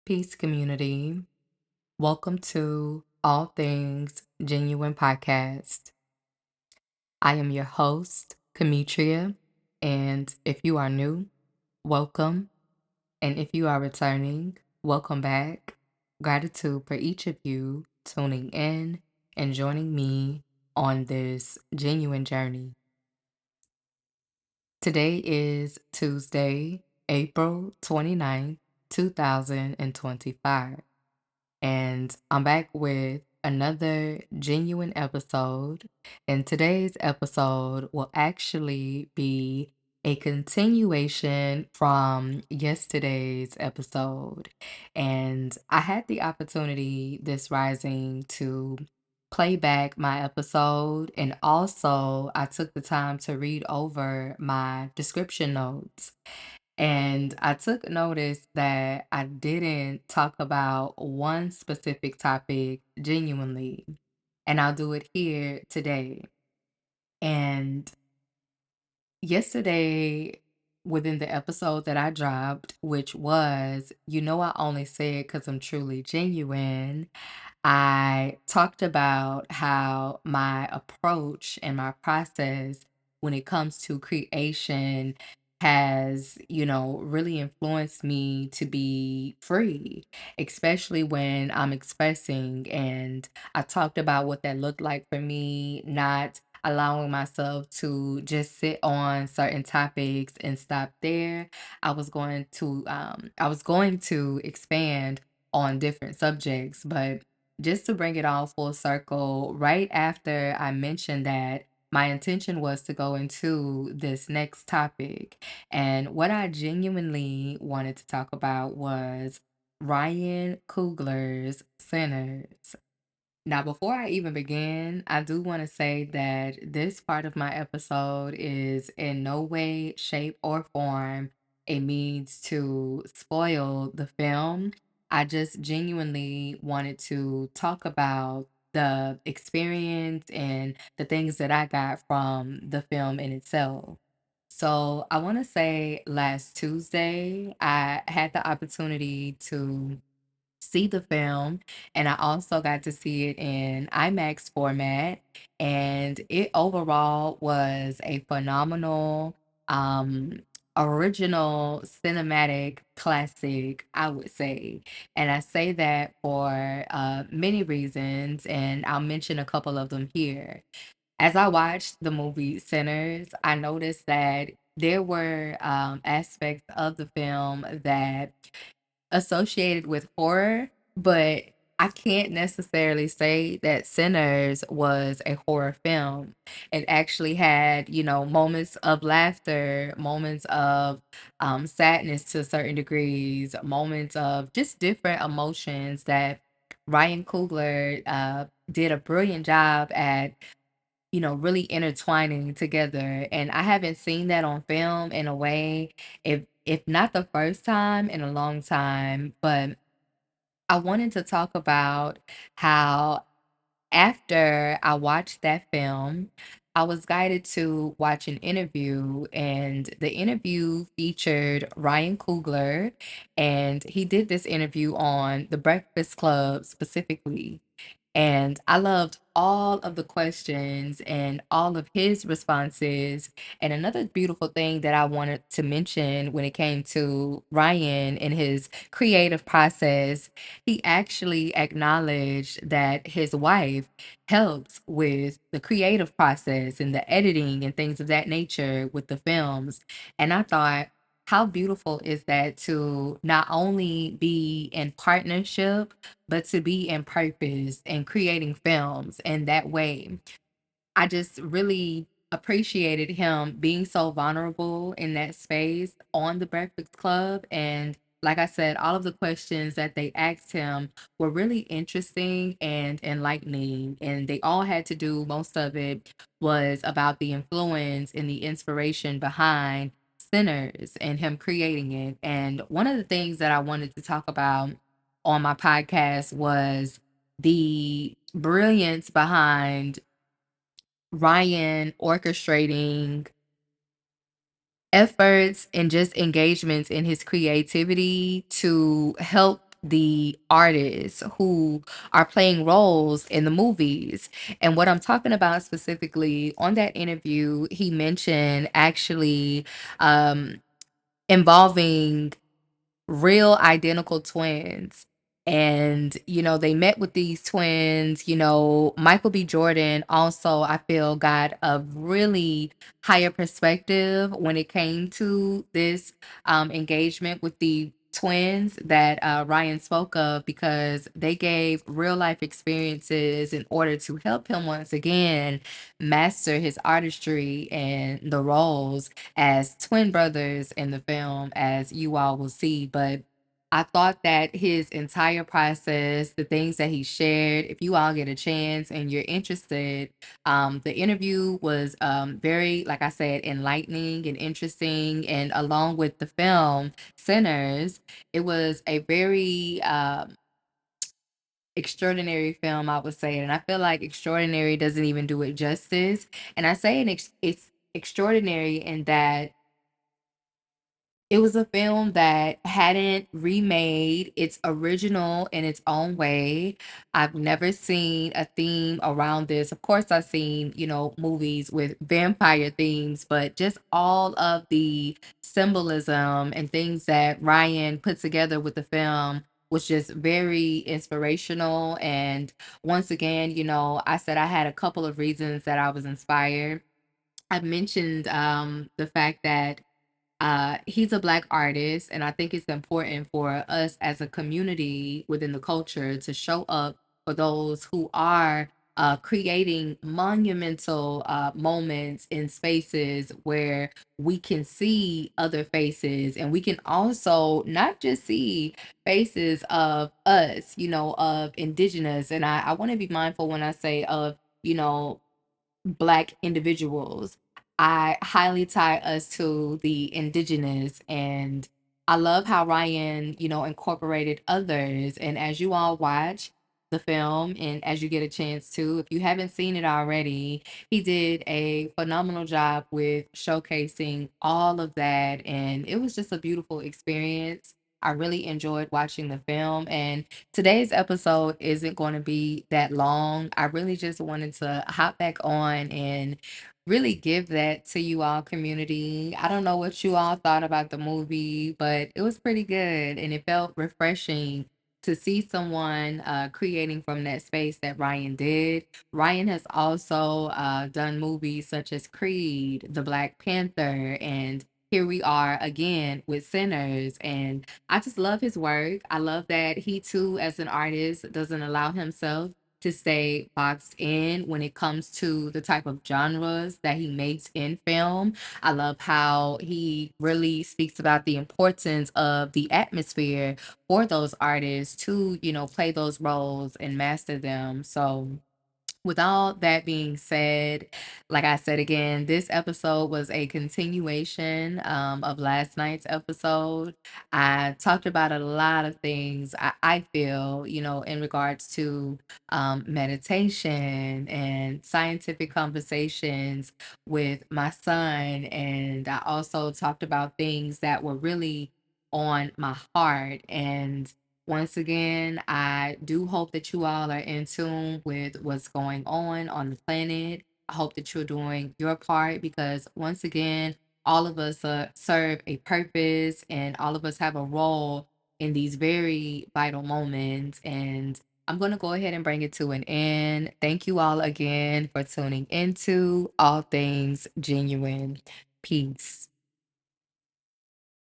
Peace, community. Welcome to All Things Genuine Podcast. I am your host, Demetria, and if you are new, welcome. And if you are returning, welcome back. Gratitude for each of you tuning in and joining me on this genuine journey. Today is Tuesday, April 29th, 2025. And I'm back with another genuine episode. And today's episode will actually be a continuation from yesterday's episode. And I had the opportunity this rising to play back my episode, and also I took the time to read over my description notes. And I took notice that I didn't talk about one specific topic genuinely, and I'll do it here today. And yesterday, within the episode that I dropped, which was, I only say it because I'm truly genuine, I talked about how my approach and my process when it comes to creation has, really influenced me to be free, especially when I'm expressing. And I talked about what that looked like for me, not allowing myself to just sit on certain topics and stop there. I was going to expand on different subjects, but just to bring it all full circle, right after I mentioned that, my intention was to go into this next topic. And what I genuinely wanted to talk about was Ryan Coogler's Sinners. Now, before I even begin, I do want to say that this part of my episode is in no way, shape, or form a means to spoil the film. I just genuinely wanted to talk about the experience and the things that I got from the film in itself. So, I want to say last Tuesday, I had the opportunity to see the film, and I also got to see it in IMAX format, and it overall was a phenomenal, um, original cinematic classic, I would say. And I say that for many reasons, and I'll mention a couple of them here. As I watched the movie Sinners, I noticed that there were aspects of the film that associated with horror, but I can't necessarily say that Sinners was a horror film. It actually had, moments of laughter, moments of sadness to certain degrees, moments of just different emotions that Ryan Coogler did a brilliant job at, really intertwining together. And I haven't seen that on film in a way, if not the first time in a long time. But I wanted to talk about how after I watched that film, I was guided to watch an interview, and the interview featured Ryan Coogler, and he did this interview on The Breakfast Club specifically. And I loved all of the questions and all of his responses. And another beautiful thing that I wanted to mention when it came to Ryan and his creative process, he actually acknowledged that his wife helps with the creative process and the editing and things of that nature with the films. And I thought, how beautiful is that to not only be in partnership, but to be in purpose and creating films in that way. I just really appreciated him being so vulnerable in that space on the Breakfast Club. And like I said, all of the questions that they asked him were really interesting and enlightening. And they all had to do, most of it was about the influence and the inspiration behind Sinners and him creating it. And one of the things that I wanted to talk about on my podcast was the brilliance behind Ryan orchestrating efforts and just engagements in his creativity to help the artists who are playing roles in the movies. And what I'm talking about specifically on that interview, he mentioned actually um, involving real identical twins. And, they met with these twins. Michael B. Jordan also, I feel, got a really higher perspective when it came to this engagement with the twins that Ryan spoke of, because they gave real life experiences in order to help him once again master his artistry and the roles as twin brothers in the film, as you all will see. But I thought that his entire process, the things that he shared, if you all get a chance and you're interested, the interview was very, like I said, enlightening and interesting. And along with the film, Sinners, it was a very extraordinary film, I would say. And I feel like extraordinary doesn't even do it justice. And I say it's extraordinary in that it was a film that hadn't remade its original in its own way. I've never seen a theme around this. Of course, I've seen, movies with vampire themes, but just all of the symbolism and things that Ryan put together with the film was just very inspirational. And once again, I said I had a couple of reasons that I was inspired. I've mentioned the fact that he's a Black artist, and I think it's important for us as a community within the culture to show up for those who are creating monumental moments in spaces where we can see other faces, and we can also not just see faces of us, of indigenous. And I want to be mindful when I say of, you know, Black individuals. I highly tie us to the indigenous, and I love how Ryan, incorporated others. And as you all watch the film, and as you get a chance to, if you haven't seen it already, he did a phenomenal job with showcasing all of that. And it was just a beautiful experience. I really enjoyed watching the film. And today's episode isn't going to be that long. I really just wanted to hop back on and really give that to you all, community. I don't know what you all thought about the movie, but it was pretty good and it felt refreshing to see someone creating from that space that Ryan did. Ryan has also done movies such as Creed, The Black Panther, and here we are again with Sinners. And I just love his work. I love that he too, as an artist, doesn't allow himself to stay boxed in when it comes to the type of genres that he makes in film. I love how he really speaks about the importance of the atmosphere for those artists to, play those roles and master them. So, with all that being said, like I said again, this episode was a continuation of last night's episode. I talked about a lot of things I feel, in regards to meditation and scientific conversations with my son. And I also talked about things that were really on my heart. And once again, I do hope that you all are in tune with what's going on the planet. I hope that you're doing your part, because once again, all of us serve a purpose and all of us have a role in these very vital moments. And I'm going to go ahead and bring it to an end. Thank you all again for tuning into All Things Genuine. Peace.